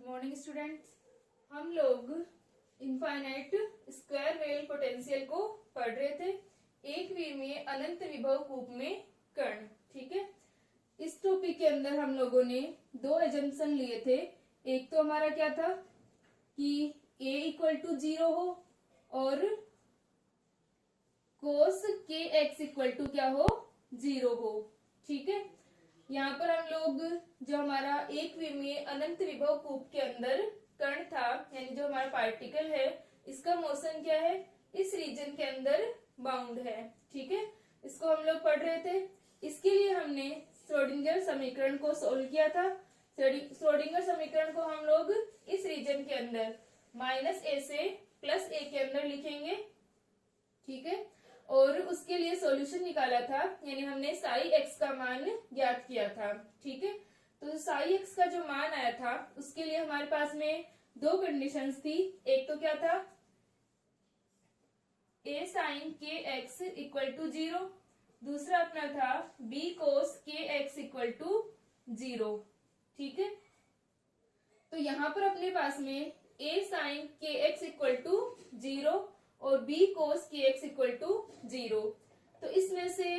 Morning students. हम लोग infinite square wave potential को पढ़ रहे थे। एक विमीय अनंत विभव कूप में कण। ठीक है, इस टॉपिक के अंदर हम लोगों ने दो एजम्पशन लिए थे। एक तो हमारा क्या था कि a इक्वल टू 0 हो और कोस के एक्स इक्वल टू क्या हो, 0 हो। ठीक है, यहाँ पर हम लोग जो हमारा एक विमीय अनंत विभव कूप के अंदर कण था, यानी जो हमारा पार्टिकल है, इसका मोशन क्या है, इस रीजन के अंदर बाउंड है। ठीक है, इसको हम लोग पढ़ रहे थे। इसके लिए हमने श्रोडिंगर समीकरण को सोल्व किया था। श्रोडिंगर समीकरण को हम लोग इस रीजन के अंदर -a से +a के अंदर लिखेंगे। ठीक है, और उसके लिए सॉल्यूशन निकाला था, यानी हमने साई एक्स का मान ज्ञात किया था। ठीक है, तो साई एक्स का जो मान आया था उसके लिए हमारे पास में दो कंडीशंस थी। एक तो क्या था, a sin के एक्स इक्वल टू 0, दूसरा अपना था b cos के एक्स इक्वल टू 0। ठीक है, तो यहां पर अपने पास में a sin के एक्स इक्वल टू 0 और b cos के एक्स इक्वल टू 0। तो इसमें से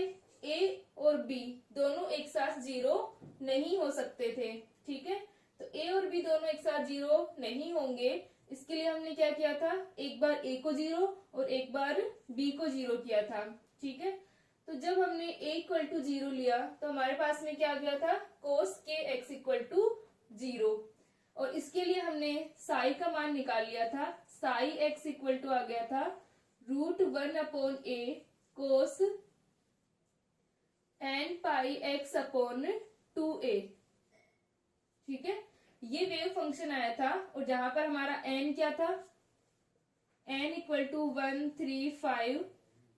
a और b दोनों एक साथ 0 नहीं हो सकते थे। ठीक है, तो a और b दोनों एक साथ 0 नहीं होंगे। इसके लिए हमने क्या किया था, एक बार a को 0 और एक बार b को 0 किया था। ठीक है, तो जब हमने a इक्वल टू 0 लिया तो हमारे पास में क्या आ गया था, cos के एक्स इक्वल टू 0। और इसके लिए हमने साई का मान निकाल लिया था। साई एक्स इक्वल टू आ गया था √1/a cos n pi x upon 2a। ठीक है, ये वेव फंक्शन आया था। और जहां पर हमारा n क्या था, n इक्वल टू 1, 3, 5,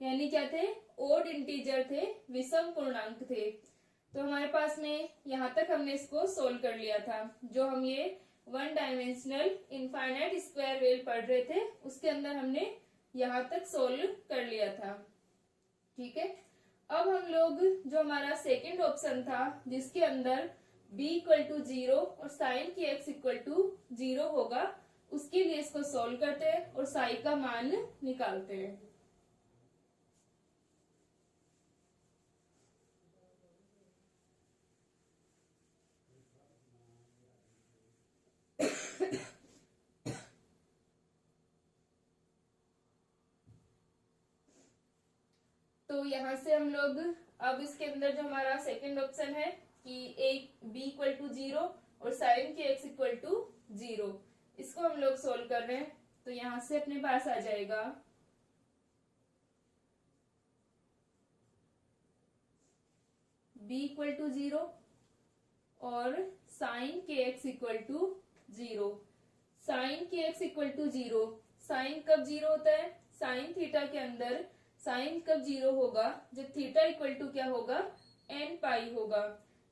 यानी क्या थे, ओड इंटीजर थे, विषम पूर्णांक थे। तो हमारे पास में यहां तक हमने इसको सोल्व कर लिया था। जो हम ये 1 डायमेंशनल इनफाइनाइट स्क्वायर वेव पढ़ रहे थे उसके अंदर हमने यहां तक सोल्व कर लिया था। ठीक है, अब हम लोग जो हमारा सेकंड ऑप्शन था जिसके अंदर b इक्वल टू 0 और साइन की x इक्वल टू 0 होगा, उसके लिए इसको सोल्व करते हैं और साई का मान निकालते हैं। तो यहां से हम लोग अब इसके अंदर जो हमारा सेकंड ऑप्शन है कि b इक्वल टू 0 और साइन के x इक्वल टू 0, इसको हम लोग सोल्व कर रहे हैं। तो यहां से अपने पास आ जाएगा b इक्वल टू 0 और साइन के x इक्वल टू 0। साइन के x इक्वल टू 0, साइन कब 0 होता है, साइन थीटा के अंदर साइन कब 0 होगा, जब थीटा इक्वल टू क्या होगा, n पाई होगा।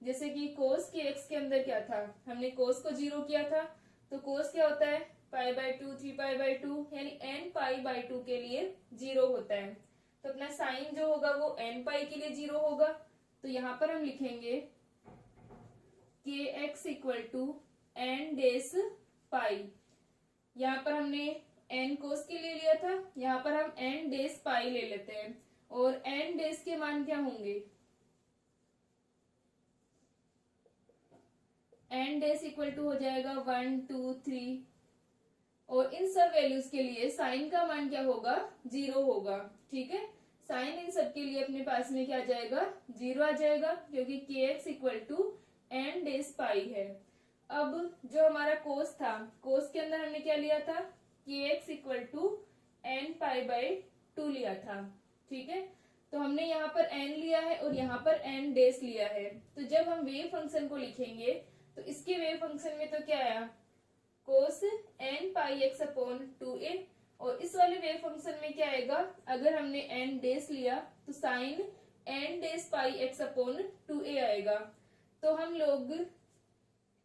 जैसे कि कोस के x के अंदर क्या था, हमने कोस को 0 किया था, तो कोस क्या होता है, π/2, 3π/2, यानी n π/2 के लिए 0 होता है। तो अपना साइन जो होगा वो n पाई के लिए 0 होगा। तो यहां पर हम लिखेंगे के एक्स इक्वल टू n डेस पाई। यहाँ पर हमने n कोस के लिए लिया था, यहाँ पर हम n डेस पाई ले लेते हैं। और n डेस के मान क्या होंगे, n डेस इक्वल टू हो जाएगा 1, 2, 3। और इन सब वैल्यूज के लिए साइन का मान क्या होगा, 0 होगा। ठीक है, साइन इन सब के लिए अपने पास में क्या आ जाएगा, 0 आ जाएगा, क्योंकि के एक्स इक्वल टू n डेस पाई है। अब जो हमारा कोस था, कोस के अंदर हमने क्या लिया था, के एक्स इक्वल टू n π/2 लिया था। ठीक है, तो हमने यहाँ पर n लिया है और यहाँ पर n डेस लिया है। तो जब हम वेव फंक्शन को लिखेंगे तो इसके वेव फंक्शन में तो क्या आया, कोस n pi x upon 2a। और इस वाले वेव फंक्शन में क्या आएगा, अगर हमने n डेस लिया तो साइन n डेस पाई x अपॉन 2a आएगा। तो हम लोग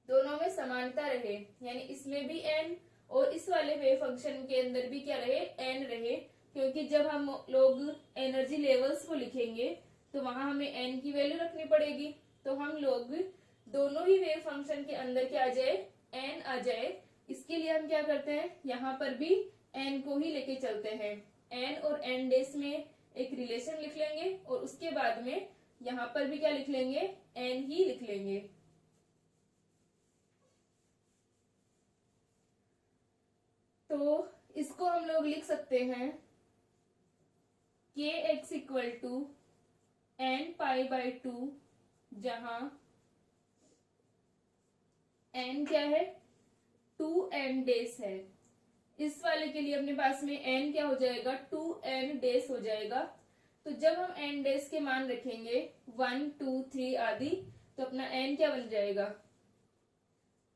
दोनों में समानता रहे, यानी इसमें भी n और इस वाले वेव फंक्शन के अंदर भी क्या रहे, n रहे। क्योंकि जब हम लोग एनर्जी लेवल्स को लिखेंगे तो वहां हमें n की वैल्यू रखनी पड़ेगी। तो हम लोग दोनों ही वेव फंक्शन के अंदर क्या आ जाए, एन आ जाए, इसके लिए हम क्या करते हैं, यहाँ पर भी एन को ही लेके चलते हैं। एन और एन डेज में एक रिलेशन लिख लेंगे और उसके बाद में यहाँ पर भी क्या लिख लेंगे, एन ही लिख लेंगे। तो इसको हम लोग लिख सकते हैं के x equal to n pi by two, जहां एन क्या है, 2n डेज है। इस वाले के लिए अपने पास में n क्या हो जाएगा, 2n डेज हो जाएगा। तो जब हम n डेज के मान रखेंगे 1 2 3 आदि, तो अपना n क्या बन जाएगा,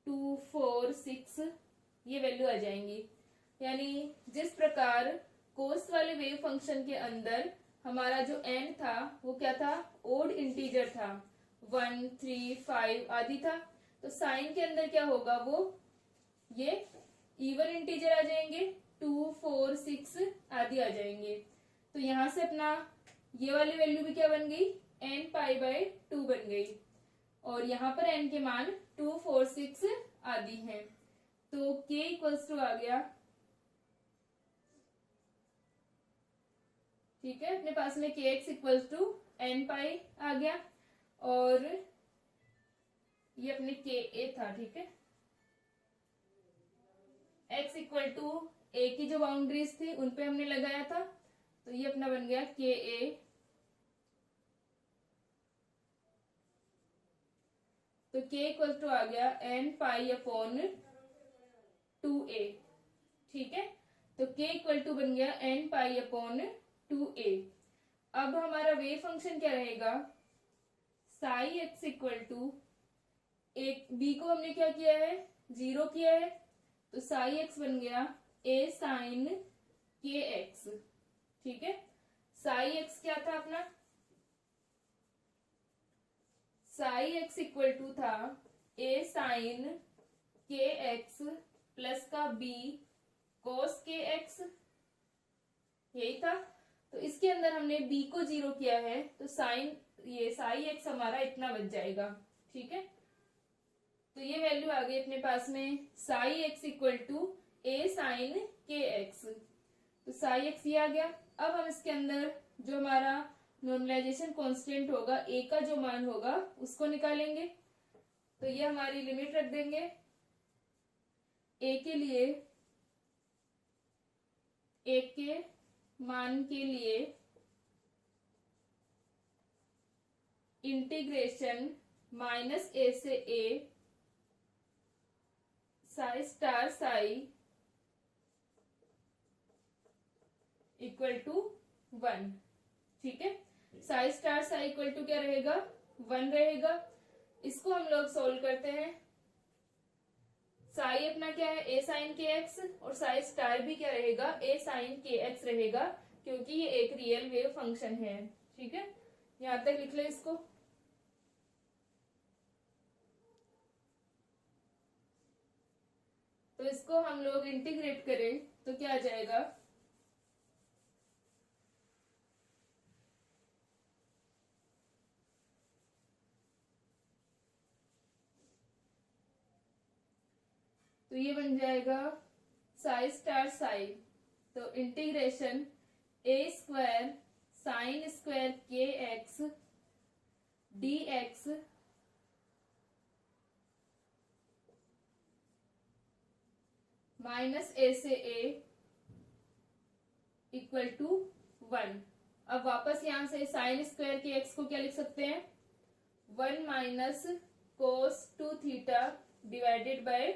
2 4 6, ये वैल्यू आ जाएंगी। यानी जिस प्रकार कोस वाले वेव फंक्शन के अंदर हमारा जो n था वो क्या था, ओड इंटीजर था, 1 3 5 आदि था। तो साइन के अंदर क्या होगा, वो ये इवन इंटीजर आ जाएंगे, 2 4 6 आदि आ जाएंगे। तो यहां से अपना ये वाली वैल्यू भी क्या बन गई, n पाई बाय 2 बन गई, और यहाँ पर n के मान 2 4 6 आदि हैं। तो k इक्वल्स टू आ गया, ठीक है, अपने पास में kx इक्वल्स टू n पाई आ गया, और ये अपने ka था, ठीक है। x इक्वल टू a की जो बाउंड्रीज थी उन पे हमने लगाया था, तो ये अपना बन गया ka। तो k इक्वल टू आ गया n पाई अपॉन 2a, ठीक है। तो k इक्वल टू बन गया n पाई अपॉन 2a। अब हमारा वेव फंक्शन क्या रहेगा, साई x इक्वल टू, एक b को हमने क्या किया है, 0 किया है, तो साई x बन गया a साइन kx, ठीक है। साई x क्या था अपना, साई x इक्वल टू था a साइन kx प्लस का b cos kx, यही था। तो इसके अंदर हमने b को 0 किया है, तो साइन ये साई x हमारा इतना बच जाएगा, ठीक है। तो ये वैल्यू आ गई अपने पास में psi x equal to a sine के एक्स। तो साई x ये आ गया। अब हम इसके अंदर जो हमारा नॉर्मलाइजेशन कांस्टेंट होगा, a का जो मान होगा उसको निकालेंगे। तो ये हमारी लिमिट रख देंगे, a के लिए, a के मान के लिए इंटीग्रेशन माइनस a से a psi star psi equal to 1, ठीक है। Psi star psi equal to क्या रहेगा, 1 रहेगा। इसको हम लोग सोल्व करते हैं। साई अपना क्या है, ए साइन के एक्स, और साई स्टार भी क्या रहेगा, ए साइन के एक्स रहेगा, क्योंकि ये एक रियल वेव फंक्शन है, ठीक है। यहां तक लिख ले इसको। तो इसको हम लोग इंटीग्रेट करें तो क्या आ जाएगा, तो ये बन जाएगा साई स्टार साई, तो इंटीग्रेशन ए स्क्वायर साइन स्क्वायर के एक्स डी एक्स माइनस ए से ए इक्वल टू 1। अब वापस यहां से साइन स्क्वायर के एक्स को क्या लिख सकते हैं, 1 minus cos 2 theta divided by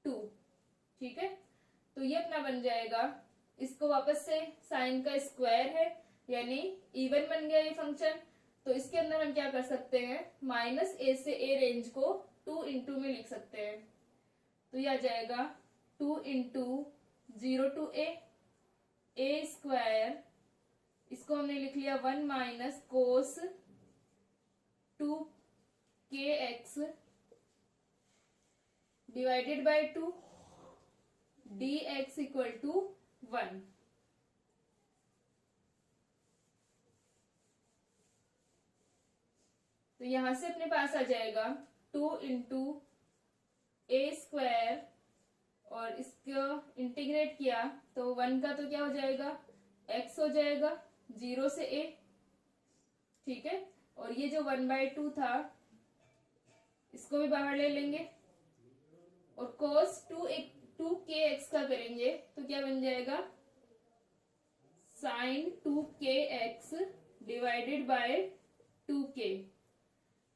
2, ठीक है। तो ये अपना बन जाएगा, इसको वापस से साइन का स्क्वायर है यानी इवन बन गया ये फंक्शन। तो इसके अंदर हम क्या कर सकते हैं, माइनस ए से ए रेंज को 2 इंटू में लिख सकते हैं। तो ये आ जाएगा 2 इंटू 0 टू ए स्क्वायर, इसको हमने लिख लिया 1 माइनस कोस 2 के x divided by 2 d x equal to 1। तो यहां से अपने पास आ जाएगा 2 इंटू ए स्क्वायर और इसको इंटीग्रेट किया तो 1 का तो क्या हो जाएगा, x हो जाएगा 0 से a, ठीक है। और ये जो 1/2 था इसको भी बाहर ले लेंगे और cos 2kx का करेंगे तो क्या बन जाएगा, sin 2kx divided by 2k।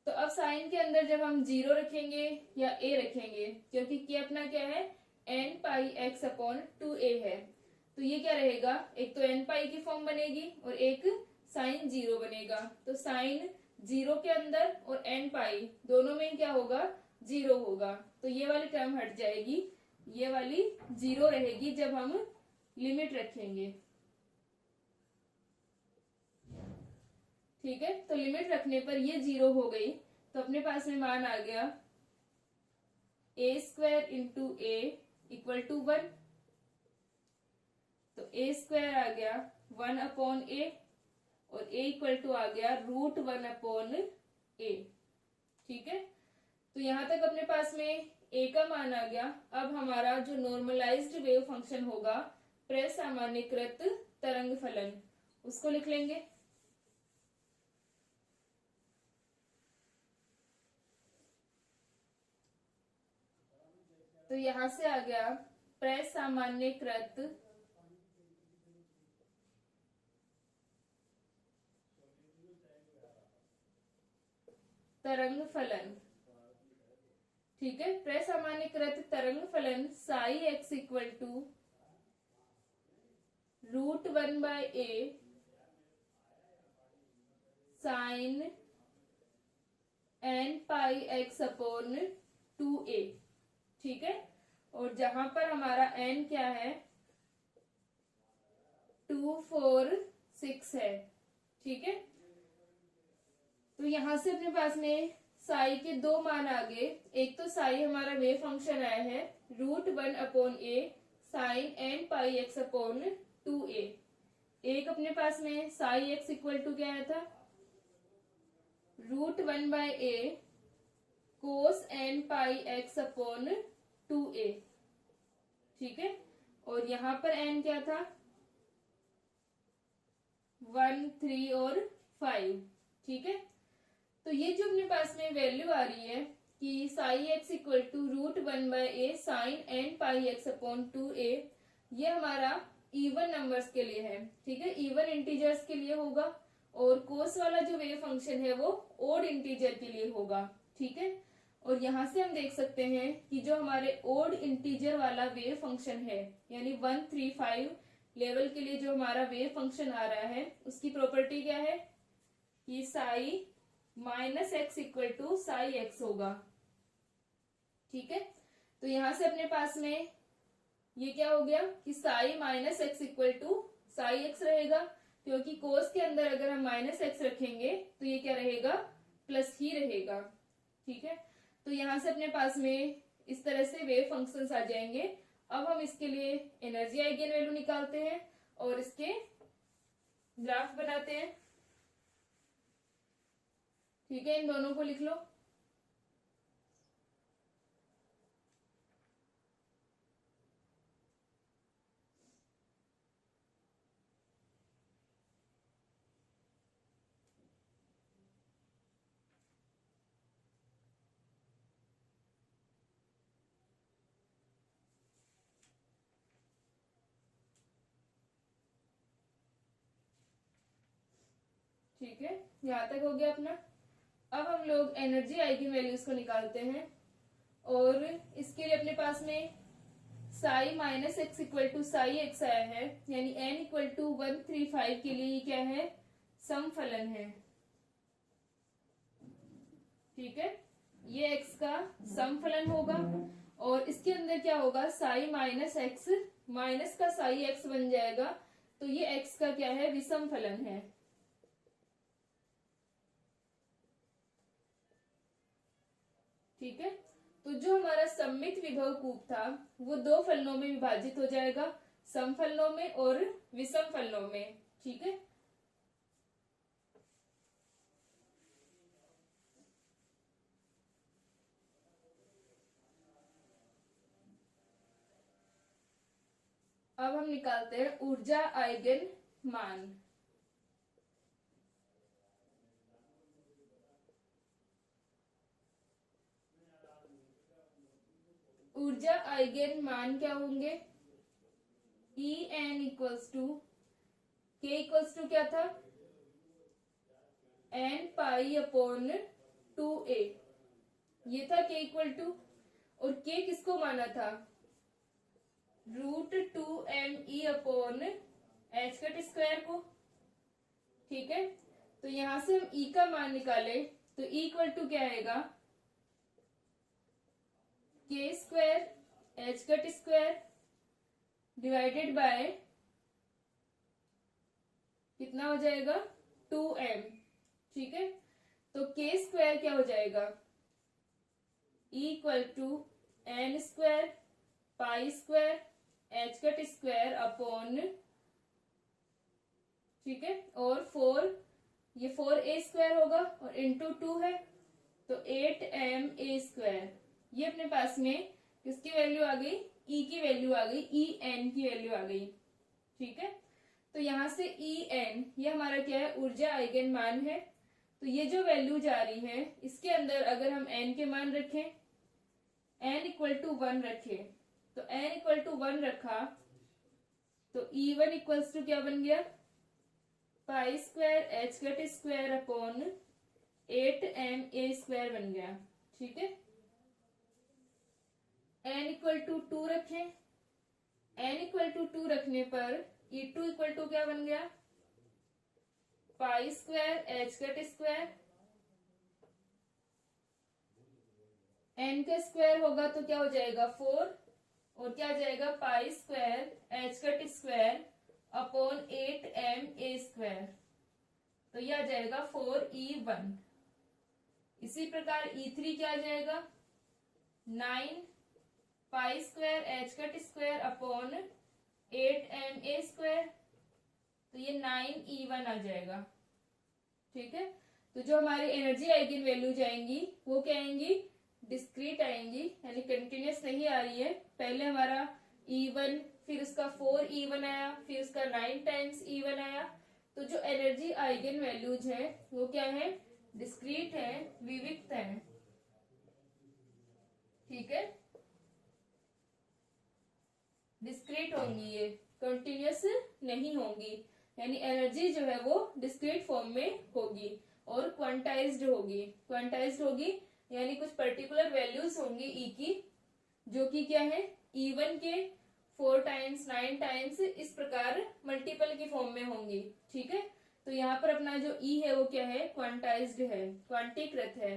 तो अब साइन के अंदर जब हम 0 रखेंगे या a रखेंगे, क्योंकि k अपना क्या है n pi x upon 2a है, तो ये क्या रहेगा, एक तो n पाई की फॉर्म बनेगी और एक साइन 0 बनेगा। तो साइन 0 के अंदर और n पाई दोनों में क्या होगा, 0 होगा, तो ये वाली टर्म हट जाएगी, ये वाली 0 रहेगी जब हम लिमिट रखेंगे, ठीक है। तो लिमिट रखने पर ये 0 हो गई, तो अपने पास में मान आ गया a square into a equal to 1। तो a स्क्वायर आ गया 1 अपॉन a और a इक्वल टू आ गया √1 अपॉन a, ठीक है। तो यहां तक अपने पास में a का मान आ गया। अब हमारा जो नॉर्मलाइज्ड वेव फंक्शन होगा, प्रसामान्यकृत तरंग फलन, उसको लिख लेंगे। तो यहां से आ गया प्रसामान्यकृत तरंग फलन, ठीक है। प्रसामान्यकृत तरंग फलन psi x equal to √1/a sine n pi x upon 2a, ठीक है। और जहां पर हमारा n क्या है, 2 4 6 है, ठीक है। तो यहां से अपने पास में साई के दो मान आ गए। एक तो साई हमारा वेव फंक्शन आया है √1 upon a sine n pi x upon 2a। एक अपने पास में साई x इक्वल टू क्या आया था, √1/a cos n pi x upon 2a, ठीक है। और यहां पर n क्या था, 1 3 और 5, ठीक है। तो ये जो अपने पास में वैल्यू आ रही है कि psi x equal to √1/a sine n pi x upon 2a, ये हमारा इवन नंबर्स के लिए है, ठीक है, इवन इंटीजर्स के लिए होगा। और कोस वाला जो वेव फंक्शन है वो ओड इंटीजर के लिए होगा, ठीक है। और यहां से हम देख सकते हैं कि जो हमारे ओड इंटीजर वाला वेव फंक्शन है, यानी 1 3 5 लेवल के लिए जो हमारा वेव फंक्शन आ रहा है, उसकी प्रॉपर्टी क्या है कि psi -x equal to psi x होगा, ठीक है। तो यहां से अपने पास में ये क्या हो गया कि psi -x equal to psi x रहेगा, क्योंकि कोस के अंदर अगर हम -x रखेंगे तो ये क्या रहेगा, प्लस ही रहेगा, ठीक है। तो यहां से अपने पास में इस तरह से वेव फंक्शंस आ जाएंगे। अब हम इसके लिए एनर्जी आइगन वैल्यू निकालते हैं और इसके ग्राफ बनाते हैं, ठीक है। इन दोनों को लिख लो। ठीक है, यहां तक हो गया अपना। अब हम लोग एनर्जी आइगन वैल्यूज को निकालते हैं और इसके लिए अपने पास में psi -x equal to psi x आया है, यानी n इक्वल टू 1 3 5 के लिए ये क्या है, समफलन है, ठीक है। ये x का समफलन होगा और इसके अंदर क्या होगा, साई -x माइनस का साई x बन जाएगा, तो ये x का क्या है, विषम फलन है, ठीक है। तो जो हमारा सममित विभव कूप था वो दो फलनों में विभाजित हो जाएगा, समफलनों में और विषम फलनों में, ठीक है। अब हम निकालते हैं ऊर्जा आइगन मान। ऊर्जा आइगन मान क्या होंगे? ई एन इक्वल्स टू के इक्वल्स टू क्या था? एन पाई अपॉन 2a, ये था के इक्वल टू। और के किसको माना था? √2m upon H cut square को। ठीक है, तो यहां से हम ई का मान निकाले तो ई इक्वल टू क्या आएगा? के square H cut square divided by कितना हो जाएगा? 2m। ठीक है, तो के स्क्वायर क्या हो जाएगा? E equal to N square pi square H cut square upon, ठीक है, और 4, ये 4a स्क्वायर होगा और इंटू 2 है तो 8ma स्क्वायर। ये अपने पास में किसकी वैल्यू आ गई? ई की वैल्यू आ गई, ई एन की वैल्यू आ गई। ठीक है, तो यहां से ई एन ये हमारा क्या है? ऊर्जा आइगन मान है। तो ये जो वैल्यू जा रही है इसके अंदर अगर हम एन के मान रखें, एन इक्वल टू 1 रखें, तो एन इक्वल टू 1 रखा तो E1 इक्वल्स टू क्या बन गया? पाई square H cut square upon 8ma square बन गया। ठीक है, n इक्वल टू 2 रखें, n इक्वल टू 2 रखने पर E2 इक्वल टू क्या बन गया? पाई square H cut square, n का स्क्वायर होगा तो क्या हो जाएगा? 4, और क्या आ जाएगा? पाई square H cut square upon 8ma square, तो यह आ जाएगा 4E1। इसी प्रकार E3 क्या आ जाएगा? 9 पाई square H cut square upon 8ma square, तो ये 9E1 आ जाएगा। ठीक है, तो जो हमारी एनर्जी आइगन वैल्यू जाएंगी वो क्या आएंगी? डिस्क्रीट आएंगी, यानी कंटिन्यूस नहीं आ रही है। पहले हमारा E1, फिर उसका 4E1 आया, फिर उसका 9 टाइम्स E1 आया। तो जो एनर्जी आइगन वैल्यूज है वो क्या है? डिस्क्रीट है, विविक्त है। ठीक है, डिस्क्रीट होंगी, ये कंटिन्यूस नहीं होंगी, यानी एनर्जी जो है वो डिस्क्रीट फॉर्म में होगी और क्वांटाइज्ड होगी। क्वांटाइज्ड होगी यानी कुछ पर्टिकुलर वैल्यूज होंगी ई की, जो कि क्या है? E1 के 4 टाइम्स 9 टाइम्स इस प्रकार मल्टीपल की फॉर्म में होंगी। ठीक है, तो यहाँ पर अपना जो ई है वो क्या है? क्वांटाइज्ड है, क्वांटीकृत है।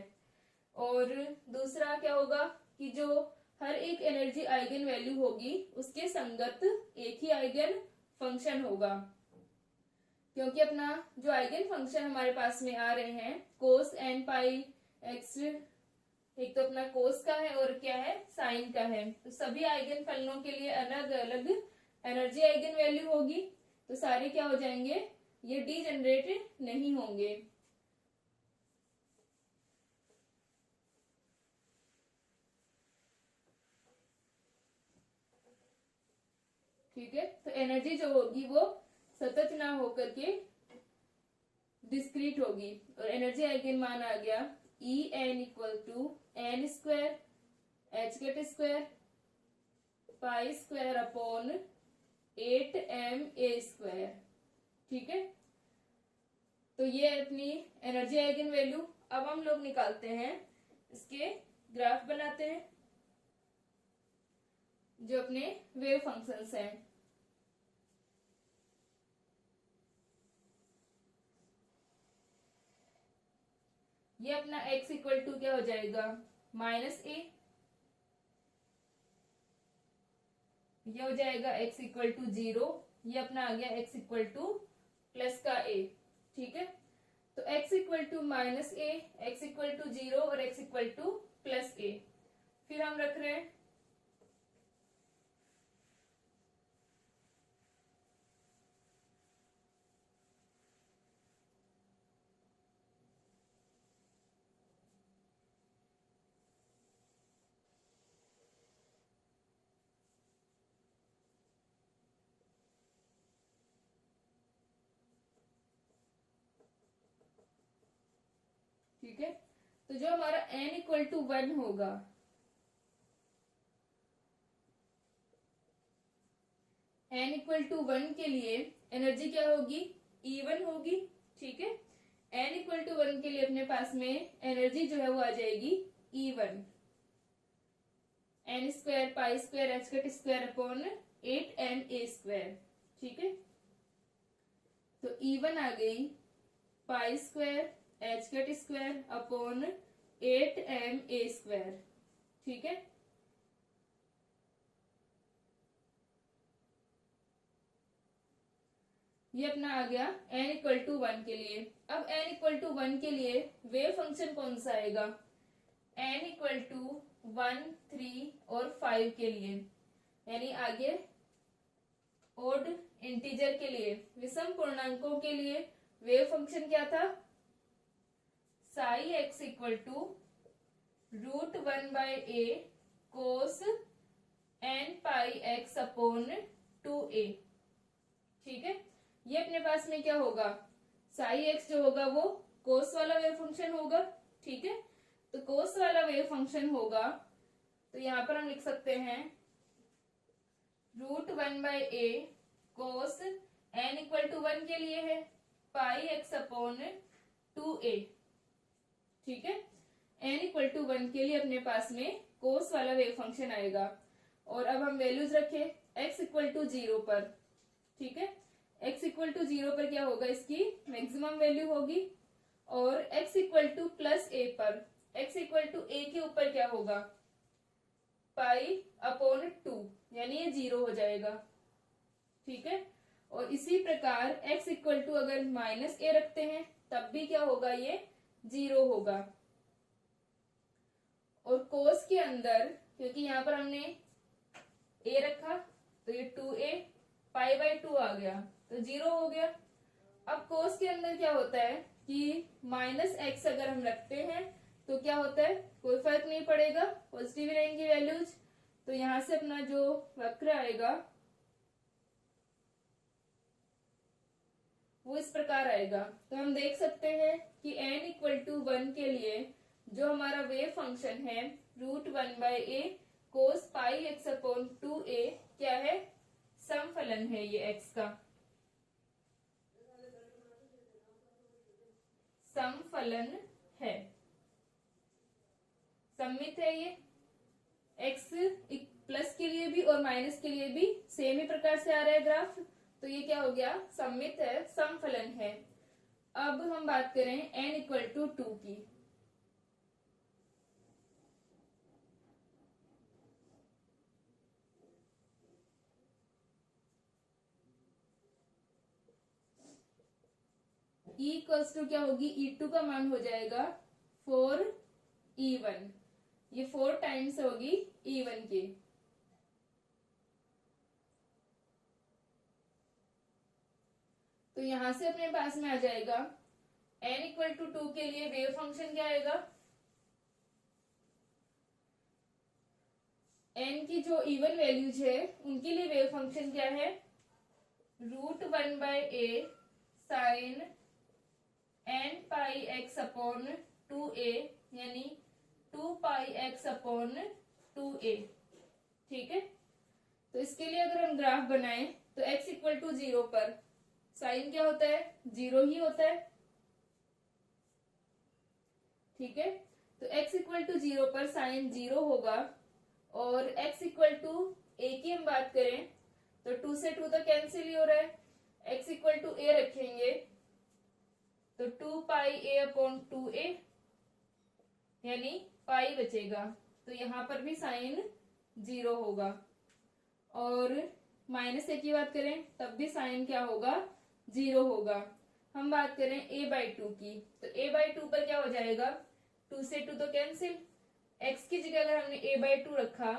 और दूसरा क्या होगा कि जो हर एक एनर्जी आइगन वैल्यू होगी उसके संगत एक ही आइगन फंक्शन होगा, क्योंकि अपना जो आइगन फंक्शन हमारे पास में आ रहे हैं कोस एन पाई एक्स, एक तो अपना कोस का है और क्या है? साइन का है। तो सभी आइगन फलनों के लिए अलग अलग एनर्जी आइगन वैल्यू होगी, तो सारे क्या हो जाएंगे? ये डीजेनरेट नहीं होंगे। ठीक है, तो एनर्जी जो होगी वो सतत ना होकर के डिस्क्रीट होगी। और एनर्जी आइगन मान आ गया E N equal to N square H cut square pi square upon 8ma square. ठीक है, तो ये अपनी एनर्जी आइगन वैल्यू। अब हम लोग निकालते हैं, इसके ग्राफ बनाते हैं जो अपने वेव फंक्शंस हैं। ये अपना x इक्वल टू क्या हो जाएगा? -a, ये हो जाएगा x इक्वल टू 0, ये अपना आ गया x इक्वल टू प्लस का a। ठीक है, तो x equal to -a, x equal to 0 और x equal to plus a। फिर हम रख रहे हैं ठीक है, तो जो हमारा n इक्वल टू 1 होगा, n इक्वल टू 1 के लिए एनर्जी क्या होगी, E1 होगी। ठीक है, n इक्वल टू 1 के लिए अपने पास में एनर्जी जो है वो आ जाएगी E1, n square pi square H cut square upon 8na²। ठीक है, तो E1 आ गई पाई square H cut square upon 8ma²। ठीक है, ये अपना आ गया n इक्वल टू 1 के लिए। अब n इक्वल टू 1 के लिए वेव फंक्शन कौन सा आएगा, n इक्वल टू 1, 3 और 5 के लिए, यानी आगे ओड इंटीजर के लिए, विषम पूर्णांकों के लिए वेव फंक्शन क्या था, psi X equal to √1/a cos n pi X upon 2a। ठीक है, ये अपने पास में क्या होगा, साई एक्स जो होगा वो कोस वाला वेव फंक्शन होगा। ठीक है, तो कोस वाला वेव फंक्शन होगा, तो यहां पर हम लिख सकते हैं √1/a cos n equal to 1 के लिए है पाई एक्स अपॉन 2a। ठीक है, n इक्वल टू 1 के लिए अपने पास में कोस वाला वेव फंक्शन आएगा। और अब हम वैल्यूज रखे x इक्वल टू 0 पर। ठीक है, x इक्वल टू 0 पर क्या होगा, इसकी मैक्सिमम वैल्यू होगी। और x equal to plus a पर, x इक्वल टू a के ऊपर क्या होगा, पाई अपॉन 2, यानी ये 0 हो जाएगा। ठीक है, और इसी प्रकार x इक्वल टू अगर -a रखते हैं तब भी क्या होगा, ये 0 होगा। और कोस के अंदर क्योंकि यहाँ पर हमने a रखा तो ये 2a π/2 आ गया तो 0 हो गया। अब कोस के अंदर क्या होता है कि -x अगर हम रखते हैं तो क्या होता है, कोई फर्क नहीं पड़ेगा, पॉजिटिव रहेंगी वैल्यूज। तो यहां से अपना जो वक्र आएगा वो इस प्रकार आएगा। तो हम देख सकते हैं कि n इक्वल टू 1 के लिए जो हमारा वेव फंक्शन है √1/a कोस पाई एक्स अपॉन 2a क्या है, समफलन है ये x का, समफलन है, सममित है ये। x प्लस के लिए भी और माइनस के लिए भी सेम ही प्रकार से आ रहा है ग्राफ, तो ये क्या हो गया, सममित है, समफलन है। अब हम बात करें n इक्वल टू 2 की। E इक्वल्स टू क्या होगी, E2 का मान हो जाएगा 4E1, ये 4 टाइम्स होगी E1 की। तो यहां से अपने पास में आ जाएगा n इक्वल टू 2 के लिए वेव फंक्शन क्या आएगा, n की जो इवन वैल्यूज है उनके लिए वेव फंक्शन क्या है, √1/a sine n pi X upon 2a, यानी 2 पाई एक्स अपॉन 2a। ठीक है, तो इसके लिए अगर हम ग्राफ बनाएं तो x इक्वल टू 0 पर साइन क्या होता है, 0 ही होता है। ठीक है, तो x इक्वल टू 0 पर साइन 0 होगा। और x इक्वल टू a की हम बात करें तो 2 से 2 तो कैंसिल ही हो रहा है, x इक्वल टू a रखेंगे तो 2 पाई a अपॉन 2a, यानी पाई बचेगा, तो यहां पर भी साइन 0 होगा। और -a की बात करें तब भी साइन क्या होगा, 0 होगा। हम बात करें a/2 की, तो a/2 पर क्या हो जाएगा, 2 से 2 तो कैंसिल, x की जगह अगर हमने a/2 रखा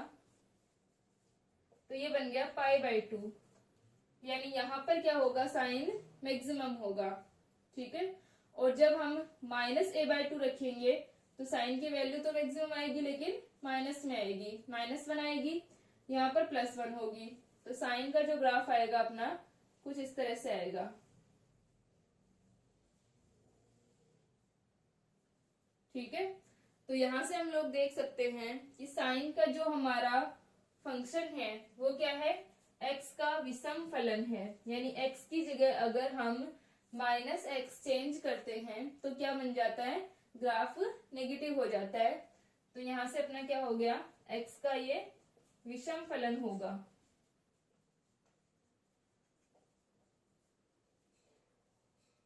तो ये बन गया π/2, यानी यहां पर क्या होगा, साइन मैक्सिमम होगा। ठीक है, और जब हम -a/2 रखेंगे तो साइन की वैल्यू तो मैक्सिमम आएगी लेकिन माइनस में आएगी, -1 आएगी, यहाँ पर +1 होगी। तो साइन का जो ग्राफ आएगा अपना कुछ इस तरह से आएगा। ठीक है, तो यहां से हम लोग देख सकते हैं कि साइन का जो हमारा फंक्शन है वो क्या है, x का विषम फलन है। यानी x की जगह अगर हम -x चेंज करते हैं तो क्या बन जाता है, ग्राफ नेगेटिव हो जाता है। तो यहां से अपना क्या हो गया, x का ये विषम फलन होगा।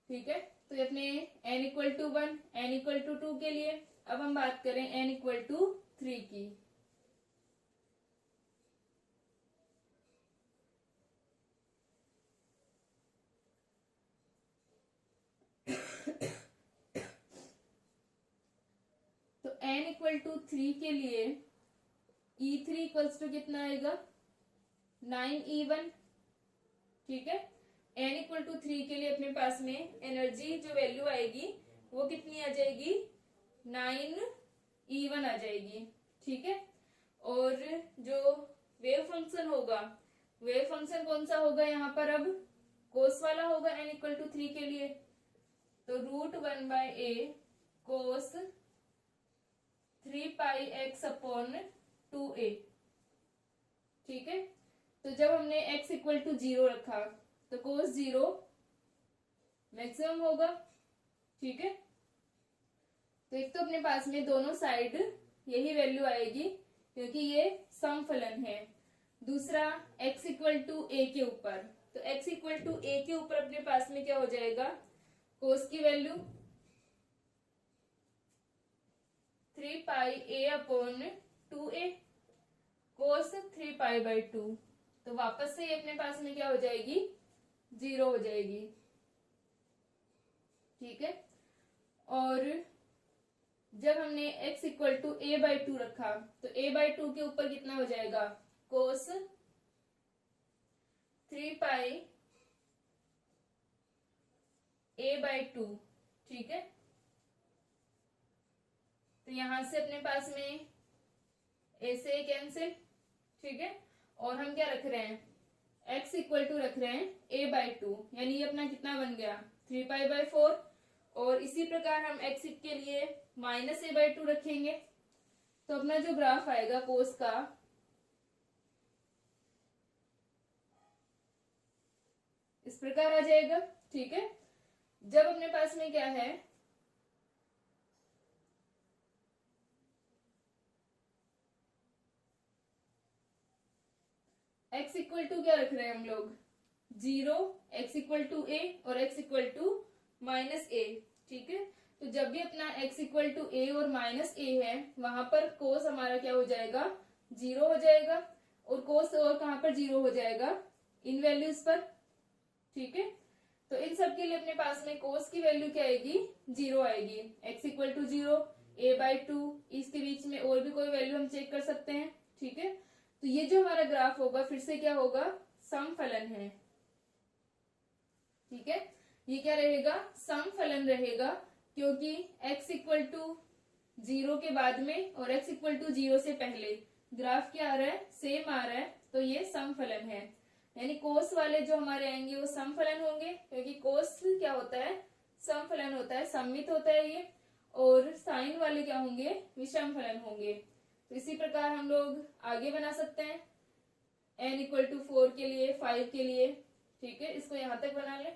ठीक है, तो ये अपने n equal to 1, n equal to 2 के लिए। अब हम बात करें n इक्वल टू 3 की। तो n इक्वल टू 3 के लिए E3 इक्वल्स टू कितना आएगा, 9E1। ठीक है, n इक्वल टू 3 के लिए अपने पास में एनर्जी जो वैल्यू आएगी वो कितनी आ जाएगी, 9E1 आ जाएगी। ठीक है, और जो वेव फंक्शन होगा, वेव फंक्शन कौन सा होगा यहाँ पर, अब कोस वाला होगा n इक्वल टू 3 के लिए। तो √1/a कोस 3πx अपॉन 2a। ठीक है, तो जब हमने x इक्वल टू 0 रखा तो कोस 0 मैक्सिमम होगा। ठीक है, तो एक तो अपने पास में दोनों साइड यही वैल्यू आएगी क्योंकि ये सम फलन है। दूसरा x इक्वल टू a के ऊपर, तो x इक्वल टू a के ऊपर अपने पास में क्या हो जाएगा, कोस की वैल्यू 3πa अपॉन 2a, कोस 3π/2। तो वापस से ये अपने पास में क्या हो जाएगी, 0 हो जाएगी। ठीक है, और जब हमने x इक्वल टू a/2 रखा तो a/2 के ऊपर कितना हो जाएगा, कोस 3πa/2। ठीक है, तो यहां से अपने पास में a से कैंसिल। ठीक है, और हम क्या रख रहे हैं, x इक्वल टू रख रहे हैं a/2, यानी ये अपना कितना बन गया, 3π/4। और इसी प्रकार हम x के लिए -a/2 रखेंगे तो अपना जो ग्राफ आएगा कोस का, इस प्रकार आ जाएगा। ठीक है, जब अपने पास में क्या है, x इक्वल टू क्या रख रहे हैं हम लोग, 0, x इक्वल टू a और x इक्वल टू -a। ठीक है, तो जब भी अपना x इक्वल टू a और -a है वहां पर कोस हमारा क्या हो जाएगा, 0 हो जाएगा। और कोस और कहां पर 0 हो जाएगा, इन वैल्यूज पर। ठीक है, तो इन सब के लिए अपने पास में कोस की वैल्यू क्या आएगी, 0 आएगी। x इक्वल टू 0, a/2, इसके बीच में और भी कोई वैल्यू हम चेक कर सकते हैं। ठीक है, तो ये जो हमारा ग्राफ होगा फिर से क्या होगा, सम फलन है। ठीक है, ये क्या रहेगा, सम फलन रहेगा, क्योंकि x इक्वल टू 0 के बाद में और x इक्वल टू 0 से पहले ग्राफ क्या आ रहा है, सेम आ रहा है, तो ये सम फलन है। यानी कोस वाले जो हमारे आएंगे वो सम फलन होंगे, क्योंकि कोस क्या होता है, सम फलन होता है, सम्मित होता है ये। और साइन वाले क्या होंगे, विषम फलन होंगे। तो इसी प्रकार हम लोग आगे बना सकते हैं n इक्वल टू 4 के लिए, 5 के लिए। ठीक है, इसको यहां तक बना लें।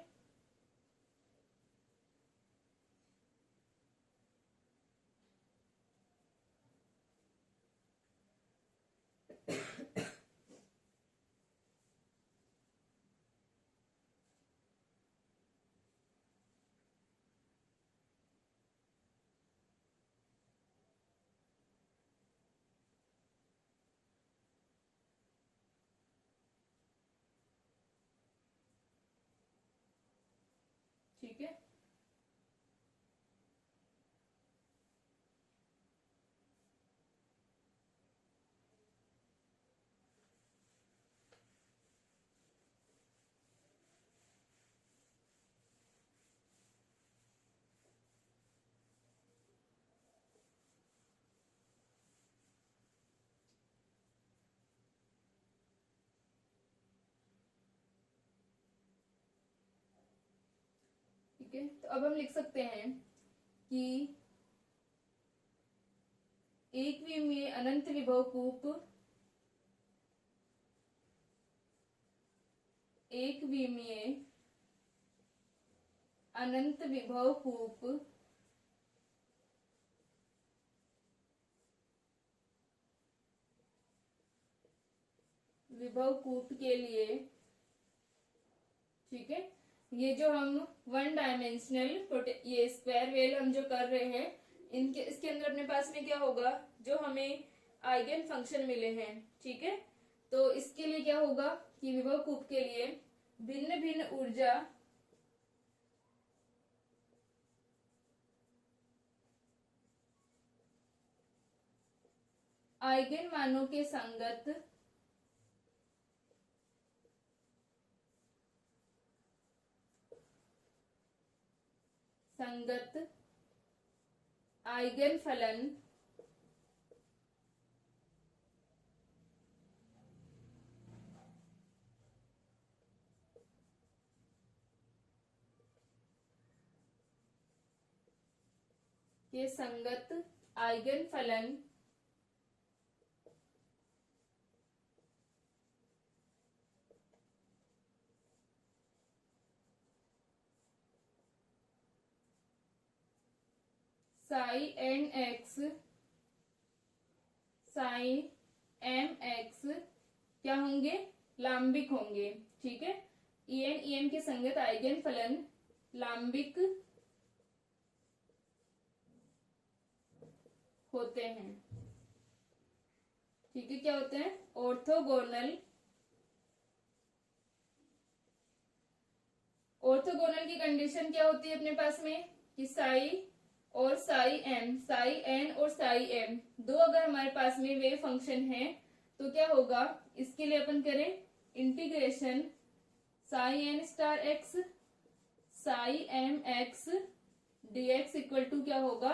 ठीक है, ठीक है, तो अब हम लिख सकते हैं कि एक विमीय अनंत विभव कूप, एक विमीय अनंत विभव कूप के लिए, ठीक है, ये जो हम वन डायमेंशनल ये स्क्वायर वेल हम जो कर रहे हैं, इसके अंदर अपने पास में क्या होगा, जो हमें आइगन फंक्शन मिले हैं, ठीक है। तो इसके लिए क्या होगा कि विभव कूप के लिए भिन्न भिन्न ऊर्जा आइगन मानों के संगत आइगन फलन के संगत आइगन फलन psi N X psi M X क्या होंगे, लांबिक होंगे, ठीक है। EN के संगत आइगन फलन लांबिक होते हैं, ठीक है। क्या होते हैं, ऑर्थोगोनल की कंडीशन क्या होती है अपने पास में कि साई और साई एम, साई एन और साई एम दो अगर हमारे पास में वेव फंक्शन है तो क्या होगा, इसके लिए अपन करें integration psi N star X psi M X dx equal to क्या होगा,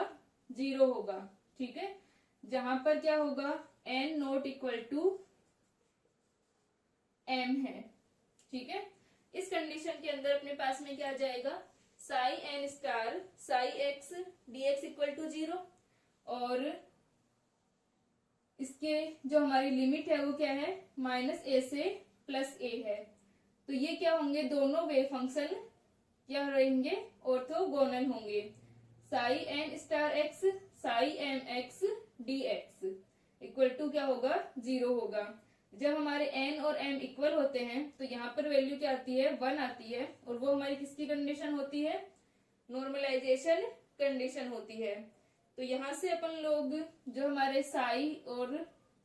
0 होगा, ठीक है। जहां पर क्या होगा, n not equal to m है, ठीक है। इस कंडीशन के अंदर अपने पास में क्या आ जाएगा, psi N star psi X dx equal to 0, और इसके जो हमारी लिमिट है वो क्या है, -a से +a है। तो ये क्या होंगे, दोनों वेव फंक्शन क्या रहेंगे, ऑर्थोगोनल होंगे। Psi N star X psi M X dx equal to क्या होगा, 0 होगा। जब हमारे n और m इक्वल होते हैं तो यहाँ पर वैल्यू क्या आती है, 1 आती है, और वो हमारी किसकी कंडीशन होती है, नॉर्मलाइजेशन कंडीशन होती है। तो यहाँ से अपन लोग जो हमारे साई और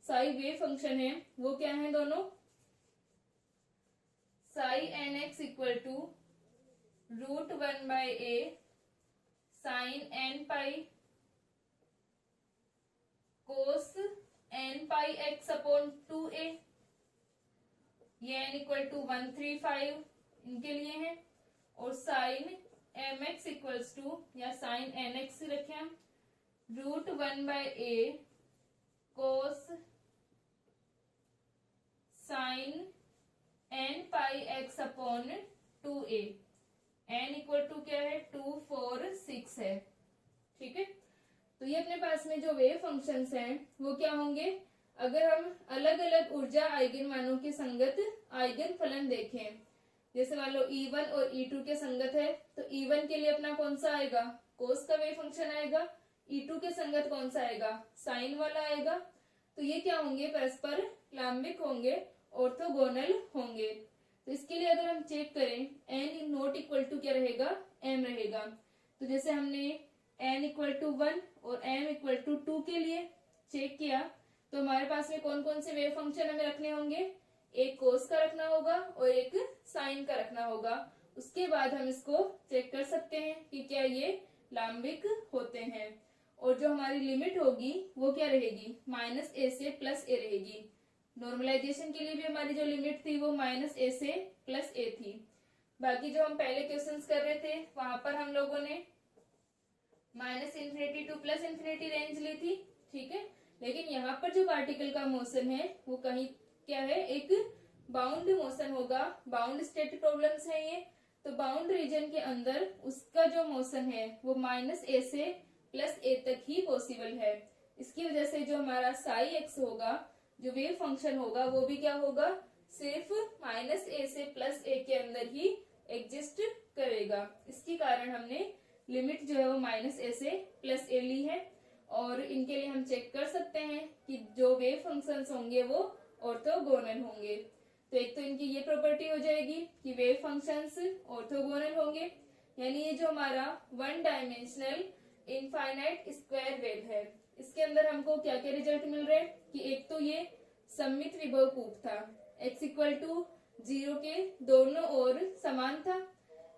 साई वेव फंक्शन है वो क्या है, दोनों psi N X equal to √1/a sine n pi cos n pi x upon 2a, ये n इक्वल टू 135 इनके लिए है, और साइन mx इक्वल्स टू या साइन nx रखें हम √1/a cos sine n pi x upon 2a, n equal to क्या है, 2 4 6 है, ठीक है। तो ये अपने पास में जो वेव फंक्शंस हैं वो क्या होंगे, अगर हम अलग अलग ऊर्जा आइगन मानों के संगत आइगन फलन देखें, जैसे मान लो E1 और E2 के संगत है, तो E1 के लिए अपना कौन सा आएगा, कोस का वेव फंक्शन आएगा, E2 के संगत कौन सा आएगा, साइन वाला आएगा। तो ये क्या होंगे, परस्पर लांबिक होंगे, ऑर्थोगोनल होंगे। तो इसके लिए अगर हम चेक करें, n नॉट इक्वल टू क्या रहेगा, m रहेगा। तो जैसे हमने n इक्वल टू 1 और m इक्वल टू 2 के लिए चेक किया, तो हमारे पास में कौन कौन से वेव फंक्शन हमें रखने होंगे, एक कोस का रखना होगा और एक साइन का रखना होगा। उसके बाद हम इसको चेक कर सकते हैं कि क्या ये लांबिक होते हैं, और जो हमारी लिमिट होगी वो क्या रहेगी, -a से +a रहेगी। नॉर्मलाइजेशन के लिए भी हमारी जो लिमिट थी वो -a से +a थी। बाकी जो हम पहले क्वेश्चंस कर रहे थे वहां पर हम लोगों ने -∞ टू +∞ रेंज ली थी, ठीक है। लेकिन यहाँ पर जो पार्टिकल का मोशन है वो कहीं क्या है, एक बाउंड मोशन होगा, बाउंड स्टेट प्रॉब्लम्स है ये। तो बाउंड रीजन के अंदर उसका जो मोशन है वो -a से +a तक ही पॉसिबल है। इसकी वजह से जो हमारा साई एक्स होगा, जो वेव फंक्शन होगा, वो भी क्या होगा, सिर्फ -a से +a के अंदर ही एग्जिस्ट करेगा। इसके कारण हमने लिमिट जो है वो -a से +a ली है। और इनके लिए हम चेक कर सकते हैं कि जो वेव फंक्शंस होंगे वो ऑर्थोगोनल होंगे। तो एक तो इनकी ये प्रॉपर्टी हो जाएगी कि वेव फंक्शंस ऑर्थोगोनल होंगे, यानी ये जो हमारा 1 डायमेंशनल इनफाइनाइट स्क्वायर वेव है, इसके अंदर हमको क्या क्या रिजल्ट मिल रहे हैं कि एक तो ये सममित विभव कूप था, x = 0 के दोनों ओर समान था,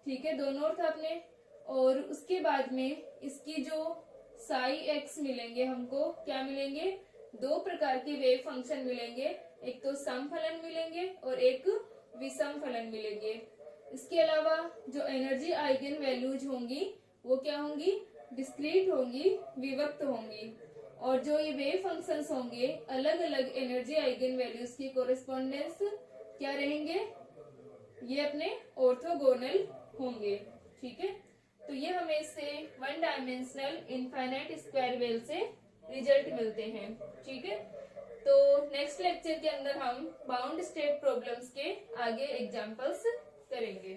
ठीक है, दोनों ओर था अपने। और उसके बाद में इसकी जो साई एक्स मिलेंगे, हमको क्या मिलेंगे, दो प्रकार के वेव फंक्शन मिलेंगे, एक तो सम फलन मिलेंगे और एक विषम फलन मिलेंगे। इसके अलावा जो एनर्जी आइगन वैल्यूज होंगी वो क्या होंगी, डिस्क्रीट होंगी, विभक्त होंगी। और जो ये वेव फंक्शंस होंगे अलग अलग एनर्जी आइगन वैल्यूज की कोरेस्पोंडेंस क्या रहेंगे, ये अपने ऑर्थोगोनल होंगे, ठीक है। तो ये हमें इससे 1 डायमेंशनल इनफाइनाइट स्क्वायर वेव से रिजल्ट मिलते हैं, ठीक है। तो नेक्स्ट लेक्चर के अंदर हम बाउंड स्टेट प्रॉब्लम्स के आगे एग्जांपल्स करेंगे।